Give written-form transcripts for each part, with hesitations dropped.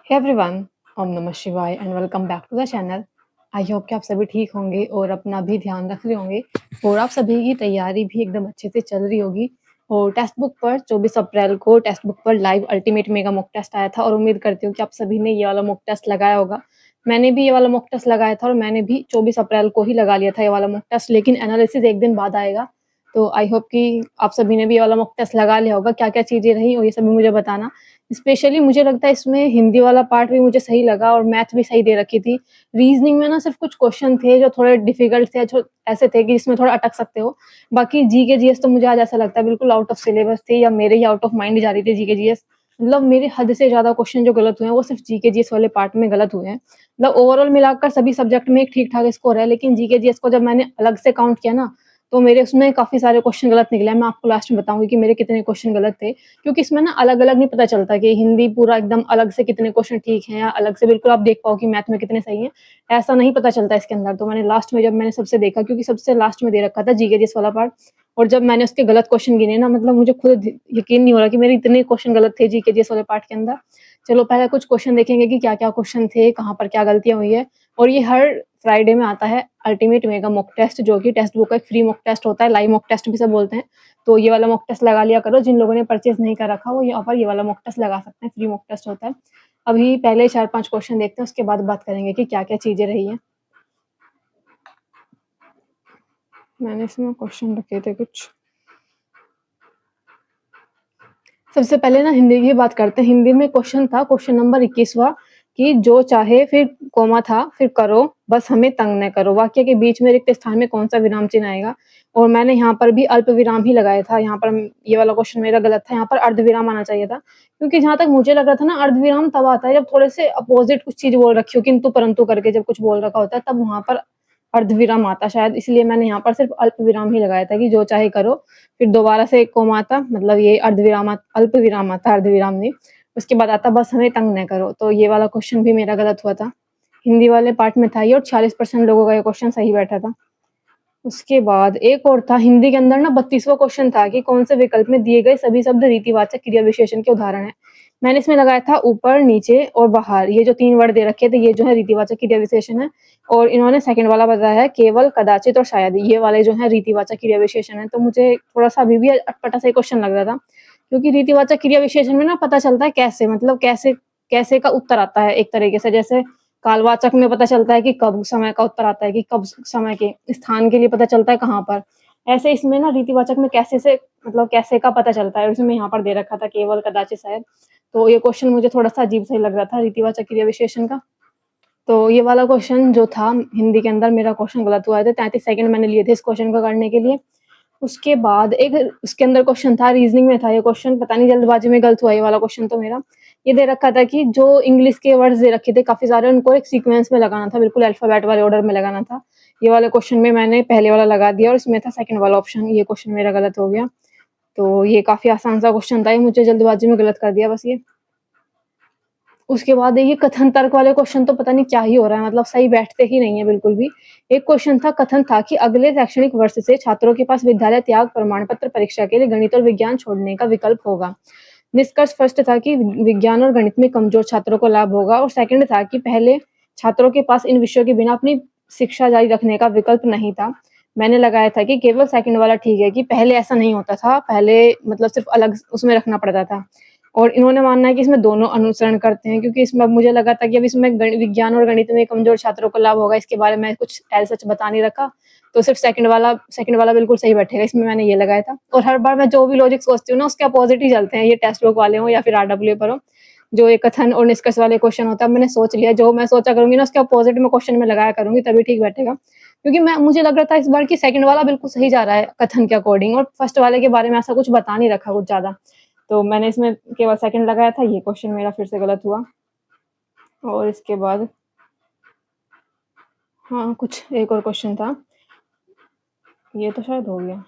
Hey everyone, ओम नमः शिवाय and welcome back to the channel. I hope कि आप सभी ठीक होंगे और अपना भी ध्यान रख रहे होंगे और आप सभी की तैयारी भी एकदम अच्छे से चल रही होगी। और टेक्स्ट बुक पर 24 अप्रैल को टेक्स्ट बुक पर live ultimate mega mock test आया था और उम्मीद करती हूँ कि आप सभी ने ये वाला मॉक टेस्ट लगाया होगा। मैंने भी ये वाला मॉक टेस्ट लगाया था और मैंने भी 24 अप्रैल को ही लगा लिया था ये वाला मॉक टेस्ट, लेकिन एनालिसिस एक दिन बाद आएगा। तो आई होप कि आप सभी ने भी ये वाला मॉक टेस्ट लगा लिया होगा। क्या-क्या चीज़ें रहीं और ये सभी मुझे बताना। स्पेशली मुझे लगता है इसमें हिंदी वाला पार्ट भी मुझे सही लगा और मैथ भी सही दे रखी थी। रीज़निंग में ना सिर्फ़ कुछ क्वेश्चन थे जो थोड़े डिफ़िकल्ट थे, जो ऐसे थे कि इसमें थोड़ा अटक सकते हो। बाकी जीके जीएस तो मुझे आज ऐसा लगता है बिल्कुल आउट ऑफ सिलेबस थी या मेरे ही आउट ऑफ माइंड जा रही थी जीके जीएस। मतलब मेरे हद से ज़्यादा क्वेश्चन जो गलत हुए हैं वो सिर्फ़ जीके जीएस वाले पार्ट में गलत हुए हैं। मतलब ओवरऑल मिलाकर सभी सब्जेक्ट में एक ठीक-ठाक स्कोर है, लेकिन जीके जीएस को जब मैंने अलग से काउंट किया ना, तो मेरे उसमें काफ़ी सारे क्वेश्चन गलत निकले हैं। मैं आपको लास्ट में बताऊँगी कि मेरे कितने क्वेश्चन गलत थे। क्योंकि इसमें ना अलग-अलग नहीं पता चलता कि हिंदी पूरा एकदम अलग से कितने क्वेश्चन ठीक हैं या अलग से बिल्कुल आप देख पाओ कि मैथ में कितने सही हैं, ऐसा नहीं पता चलता इसके अंदर। तो मैंने लास्ट में जब मैंने सबसे देखा, क्योंकि सबसे लास्ट में दे रखा था जीके जीएस वाला पार्ट, और जब मैंने उसके गलत क्वेश्चन गिने ना, मतलब मुझे खुद यकीन नहीं हो रहा कि मेरे इतने क्वेश्चन गलत थे जीके जीएस वाले पार्ट के अंदर। चलो पहले कुछ क्वेश्चन देखेंगे कि क्या-क्या क्वेश्चन थे, कहाँ पर क्या गलतियाँ हुई है। और ये हर फ्राइडे में आता है अल्टीमेट मेगा मॉक टेस्ट, जो कि टेक्स्ट बुक का एक फ्री मॉक टेस्ट होता है, लाइव मॉक टेस्ट भी सब बोलते हैं। तो ये वाला मॉक टेस्ट लगा लिया करो। जिन लोगों ने परचेज़ नहीं कर रखा वो यहाँ पर ये वाला मॉक टेस्ट लगा सकते हैं, फ्री मॉक टेस्ट होता है। अभी पहले 4-5 क्वेश्चन देखते हैं, उसके बाद बात करेंगे कि क्या-क्या चीज़ें रही हैं। मैंने इसमें क्वेश्चन रखे थे कुछ। सबसे पहले ना हिंदी की बात करते हैं। हिंदी में क्वेश्चन था, क्वेश्चन नंबर 21वां, कि जो चाहे फिर कॉमा था, फिर करो, बस हमें तंग न करो। वाक्य के बीच में रिक्त स्थान में कौन-सा विराम चिन्ह आएगा? और मैंने यहाँ पर भी अल्प विराम ही लगाया था। यहाँ पर ये वाला क्वेश्चन मेरा गलत था, यहाँ पर अर्धविराम आना चाहिए था। क्योंकि जहाँ तक मुझे लग रहा था ना, अर्धविराम तब आता है जब थोड़े से अपोज़िट कुछ चीज़ बोल रखी हो, किंतु परंतु करके जब कुछ बोल रखा होता है, तब वहाँ पर अर्धविराम आता शायद, इसलिए मैंने यहाँ पर सिर्फ़ अल्प विराम ही लगाया था कि जो चाहे करो। फिर दोबारा से कोमा आता, मतलब ये अर्धविराम अल्प विराम आता, अर्धविराम नहीं। उसके बाद आता बस हमें तंग न करो। तो ये वाला क्वेश्चन भी मेरा गलत हुआ था। हिंदी वाले पार्ट में था ये, और 40% लोगों का ये क्वेश्चन सही बैठा था। उसके बाद एक और था, हिंदी के अंदर ना 32वां क्वेश्चन था कि कौन से विकल्प में दिए गए सभी शब्द रीतिवाचक क्रिया विशेषण के उदाहरण हैं। मैंने इसमें लगाया था ऊपर, नीचे और बाहर। ये जो 3 वर्ड दे रखे थे, ये जो है रीतिवाचक क्रिया विशेषण है। और इन्होंने सेकंड वाला बताया है केवल, कदाचित और शायद, ये वाले जो है रीतिवाचक क्रिया विशेषण है। तो मुझे थोड़ा-सा अभी भी अटपटा सा ही क्वेश्चन लग रहा था, क्योंकि रीतिवाचक क्रिया विशेषण में ना पता चलता है कैसे, मतलब कैसे कैसे का उत्तर आता है एक तरीके से। जैसे कालवाचक में पता चलता है कि कब समय का उत्तर आता है, कि कब समय के स्थान के लिए पता चलता है कहाँ पर। ऐसे इसमें ना रीतिवाचक में कैसे से, मतलब कैसे का पता चलता है, उसमें यहाँ पर दे रखा था केवल, कदाचित, शायद। तो ये क्वेश्चन मुझे थोड़ा-सा अजीब सा ही लग रहा था रीतिवाचक क्रिया विशेषण का। तो ये वाला क्वेश्चन जो था हिंदी के अंदर, मेरा क्वेश्चन गलत हुआ था। 33 सेकंड मैंने लिए थे इस क्वेश्चन को करने के लिए। उसके बाद एक उसके अंदर क्वेश्चन था, रीज़निंग में था ये क्वेश्चन, पता नहीं जल्दबाज़ी में गलत हुआ ये वाला क्वेश्चन तो मेरा। ये दे रखा था कि जो इंग्लिश के वर्ड्स दे रखे थे काफ़ी सारे, उनको एक सीक्वेंस में लगाना था, बिल्कुल अल्फ़ाबेट वाले ऑर्डर में लगाना था। ये वाले क्वेश्चन में मैंने पहले वाला लगा दिया और इसमें था सेकंड वाला ऑप्शन, ये क्वेश्चन मेरा गलत हो गया। तो ये काफ़ी आसान सा क्वेश्चन था, ये मुझे जल्दबाज़ी में गलत कर दिया बस ये। उसके बाद ये कथन तर्क वाले क्वेश्चन तो पता नहीं क्या ही हो रहा है, मतलब सही बैठते ही नहीं है बिल्कुल भी। एक क्वेश्चन था, कथन था कि अगले शैक्षणिक वर्ष से छात्रों के पास विद्यालय त्याग प्रमाण पत्र परीक्षा के लिए गणित और विज्ञान छोड़ने का विकल्प होगा। निष्कर्ष स्पष्ट था कि विज्ञान और गणित में कमजोर छात्रों को लाभ होगा, और सेकंड था कि पहले छात्रों के पास इन विषयों के बिना अपनी शिक्षा जारी रखने का विकल्प नहीं था। मैंने लगाया था कि केवल सेकंड वाला ठीक है, कि पहले ऐसा नहीं होता था, पहले मतलब सिर्फ अलग उसमें रखना पड़ता था। और इन्होंने मानना है कि इसमें दोनों अनुसरण करते हैं, क्योंकि इसमें अब मुझे लगा था कि अब इसमें विज्ञान और गणित में कमजोर छात्रों को लाभ होगा, इसके बारे में कुछ एज़ सच बता नहीं रखा। तो सिर्फ सेकंड वाला बिल्कुल सही बैठेगा, इसमें मैंने ये लगाया था। और हर बार मैं जो भी लॉजिक सोचती हूँ ना, उसके अपोज़िट ही चलते हैं, ये टेक्स्ट बुक वाले हों या फिर आरडब्ल्यू पर हो। जो ये कथन और निष्कर्ष वाले क्वेश्चन होता है, मैंने सोच लिया जो मैं सोचा करूँगी ना, उसके अपोज़िट में क्वेश्चन में लगाया करूँगी, तभी ठीक बैठेगा। क्योंकि मुझे लग रहा था इस बार कि सेकंड वाला बिल्कुल सही जा रहा है कथन के अकॉर्डिंग, और फर्स्ट वाले के बारे में ऐसा कुछ बता नहीं रखा कुछ ज़्यादा। तो मैंने इसमें केवल सेकंड लगाया था, ये क्वेश्चन मेरा फिर से गलत हुआ। और इसके बाद हाँ, कुछ एक और क्वेश्चन था, ये तो शायद हो गया।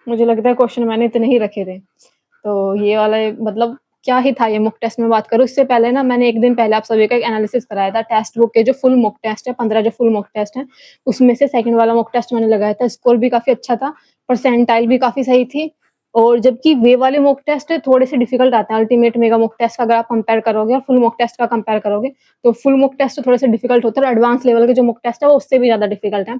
मुझे लगता है क्वेश्चन मैंने इतने ही रखे थे। तो ये वाला मतलब क्या ही था ये मॉक टेस्ट में बात करूँ, इससे पहले ना मैंने 1 दिन पहले आप सभी का एक एनालिसिस कराया था टेक्स्ट बुक के जो फुल मॉक टेस्ट है, 15 जो फुल मॉक टेस्ट हैं, उसमें से सेकंड वाला मॉक टेस्ट मैंने लगाया था। स्कोर भी काफ़ी अच्छा था, परसेंटाइल भी काफ़ी सही थी। और जबकि वे वाले मॉक टेस्ट थोड़े से डिफिकल्ट आते हैं। अल्टीमेट मेगा मॉक टेस्ट का अगर आप कंपेयर करोगे और फुल मॉक टेस्ट का कंपेयर करोगे, तो फुल मॉक टेस्ट थोड़े से डिफिकल्ट होते हैं और एडवांस लेवल के जो मॉक टेस्ट है वो उससे भी ज़्यादा डिफिकल्ट है।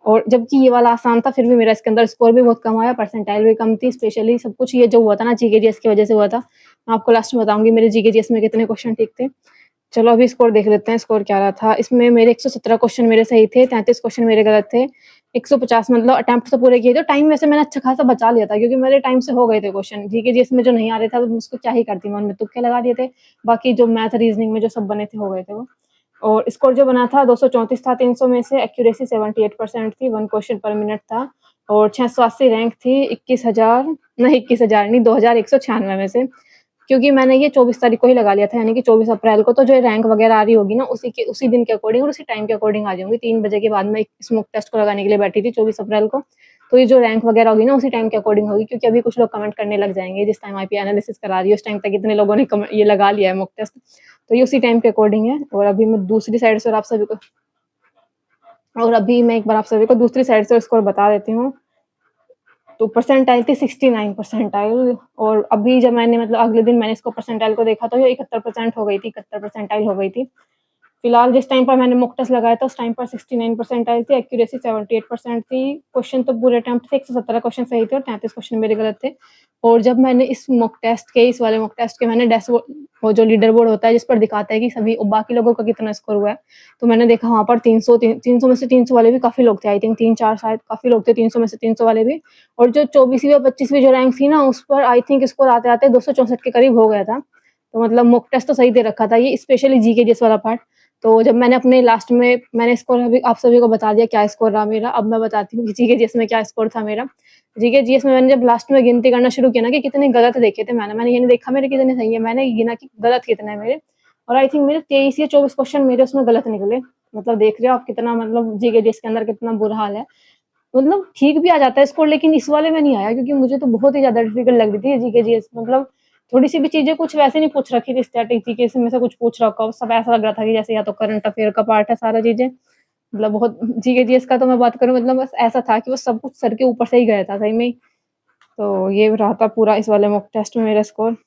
और जबकि ये वाला आसान था, फिर भी मेरा इसके अंदर स्कोर भी बहुत कम आया, परसेंटाइल भी कम थी। स्पेशली सब कुछ ये जो हुआ था ना जीके जीएस की वजह से हुआ था। मैं आपको लास्ट में बताऊँगी मेरे जीके जीएस में कितने क्वेश्चन ठीक थे। चलो अभी स्कोर देख लेते हैं, स्कोर क्या रहा था। इसमें मेरे 117 क्वेश्चन मेरे सही थे, 33 क्वेश्चन मेरे गलत थे। 150 मतलब अटेम्प्ट तो पूरे किए थे। टाइम वैसे मैंने अच्छा खासा बचा लिया था क्योंकि मेरे टाइम से हो गए थे क्वेश्चन। जीके जीएस में जो नहीं आ रहे थे, अब उसको क्या ही करती मैं, उनमें तुक्के लगा दिए थे। बाकी जो मैथ रीजनिंग में जो सब बने थे, हो गए थे वो। और स्कोर जो बना था 234 था 300 में से। एक्यूरेसी 78% थी, 1 क्वेश्चन पर मिनट था। और 680 रैंक थी 21,000 नहीं 21,000 नहीं 2,196 में से। क्योंकि मैंने ये 24 तारीख को ही लगा लिया था, यानी कि 24 अप्रैल को। तो जो रैंक वगैरह आ रही होगी ना, उसी दिन के अकॉर्डिंग और उसी टाइम के अकॉर्डिंग आ जाऊँगी। 3 बजे के बाद मैं इस मॉक टेस्ट को लगाने के लिए बैठी थी 24 अप्रैल को। तो ये जो रैंक वगैरह होगी ना, उसी टाइम के अकॉर्डिंग होगी, क्योंकि अभी कुछ लोग कमेंट करने लग जाएँगे जिस टाइम आईपी एनालिसिस करा रही है, उस टाइम तक इतने लोगों ने ये लगा लिया है मॉक टेस्ट। तो ये उसी टाइम के अकॉर्डिंग है। और अभी मैं दूसरी साइड से एक बार आप सभी को दूसरी साइड से स्कोर बता देती हूँ। तो परसेंटाइल थी 69 परसेंटाइल। और अभी जब मैंने मतलब अगले दिन मैंने इसको परसेंटाइल को देखा तो ये 71% हो गई थी, 71 परसेंटाइल हो गई थी। फिलहाल जिस टाइम पर मैंने मॉक टेस्ट लगाया था उस टाइम पर 69 परसेंटाइल थी, एक्यूरेसी 78% थी। क्वेश्चन तो पूरे अटेम्प्ट थे, 117 क्वेश्चन सही थे और 33 क्वेश्चन मेरे गलत थे। और जब मैंने इस वाले मॉक टेस्ट के मैंने डैशबोर्ड, वो जो लीडर बोर्ड होता है जिस पर दिखाता है कि सभी बाकी लोगों का कितना स्कोर हुआ है, तो मैंने देखा वहाँ पर 300 में से 300 वाले भी काफ़ी लोग थे। आई थिंक 3-4 शायद काफ़ी लोग थे 300 में से 300 वाले भी। और जो 24वीं और 25वीं जो रैंक थी ना, उस पर आई थिंक स्कोर आते-आते 264 के करीब हो गया था। तो मतलब मॉक टेस्ट तो सही दे रखा था, ये स्पेशली जीके जीएस वाला पार्ट। तो जब मैंने अपने लास्ट में मैंने स्कोर अभी आप सभी को बता दिया क्या स्कोर रहा मेरा। अब मैं बताती हूँ कि जीके जीएस में क्या स्कोर था मेरा। जीके जीएस में मैंने जब लास्ट में गिनती करना शुरू किया ना कि कितने गलत देखे थे मैंने ये नहीं देखा मेरे कितने सही है, मैंने गिना कि गलत कितने हैं मेरे। और आई थिंक मेरे 23 या 24 क्वेश्चन मेरे उसमें गलत निकले। मतलब देख रहे हो आप कितना, मतलब जीके जीएस के अंदर कितना बुरा हाल है। मतलब ठीक भी आ जाता है स्कोर, लेकिन इस वाले में नहीं आया क्योंकि मुझे तो बहुत ही ज़्यादा डिफिकल्ट लग रही थी जीके जीएस। मतलब थोड़ी-सी भी चीज़ें कुछ वैसे नहीं पूछ रखी थी, स्टैटिक जीके में से कुछ पूछ रखा हो। सब ऐसा लग रहा था कि जैसे या तो करंट अफेयर का पार्ट है सारा चीज़ें। मतलब बहुत जीके जीएस का तो मैं बात करूँ, मतलब बस ऐसा था कि वो सब कुछ सर के ऊपर से ही गया था सही में ही। तो ये रहा था पूरा इस वाले मॉक टेस्ट में मेरा स्कोर।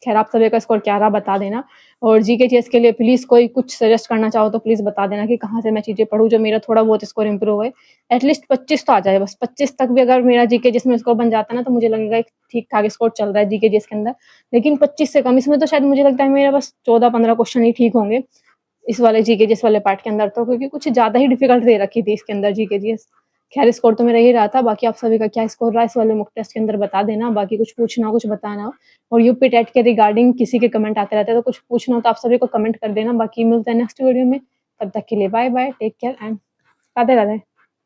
ख़ैर आप सभी का स्कोर क्या रहा बता देना। और जीके चेस के लिए प्लीज़ कोई कुछ सजेस्ट करना चाहो तो प्लीज़ बता देना कि कहाँ से मैं चीज़ें पढूँ जो मेरा थोड़ा बहुत स्कोर इम्प्रूव होए। एटलीस्ट 25 तो आ जाए बस, 25 तक भी अगर मेरा जीके चेस में स्कोर बन जाता है ना, तो मुझे लगेगा एक ठीक-ठाक स्कोर चल रहा है जीके चेस के अंदर। लेकिन 25 से कम, इसमें तो शायद मुझे लगता है मेरा बस 14-15 क्वेश्चन ही ठीक होंगे, इस वाले जीके चेस वाले पार्ट के अंदर तो, क्योंकि कुछ ज़्यादा ही डिफ़िकल्ट दे रखी थी इसके अंदर जीके चेस। खैर स्कोर तो मेरा यही रहा था, बाकी आप सभी का क्या स्कोर रहा है इस वाले मॉक टेस्ट के अंदर बता देना। बाकी कुछ पूछना हो, कुछ बताना हो और यूपी टेट के रिगार्डिंग किसी के कमेंट आते रहते हैं, तो कुछ पूछना हो तो आप सभी को कमेंट कर देना। बाकी मिलते हैं नेक्स्ट वीडियो में, तब तक के लिए bye bye, take care and Radhe Radhe.